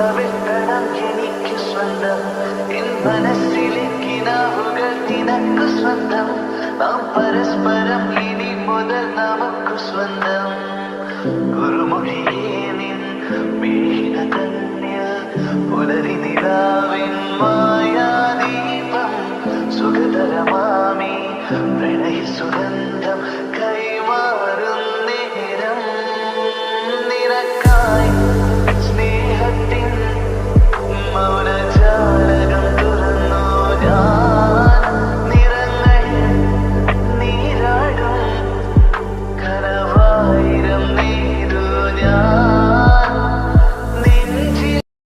കവിൾത്തടം എനിക്ക് സ്വന്തം, എൻ മനസ്സിലെ കിനാവുകൾ നിനക്ക് സ്വന്തം, നാം പരസ്പരം ഇനി മുതൽ നമുക്ക് സ്വന്തം. കുറുമൊഴിയേ നിൻ വീണകൾ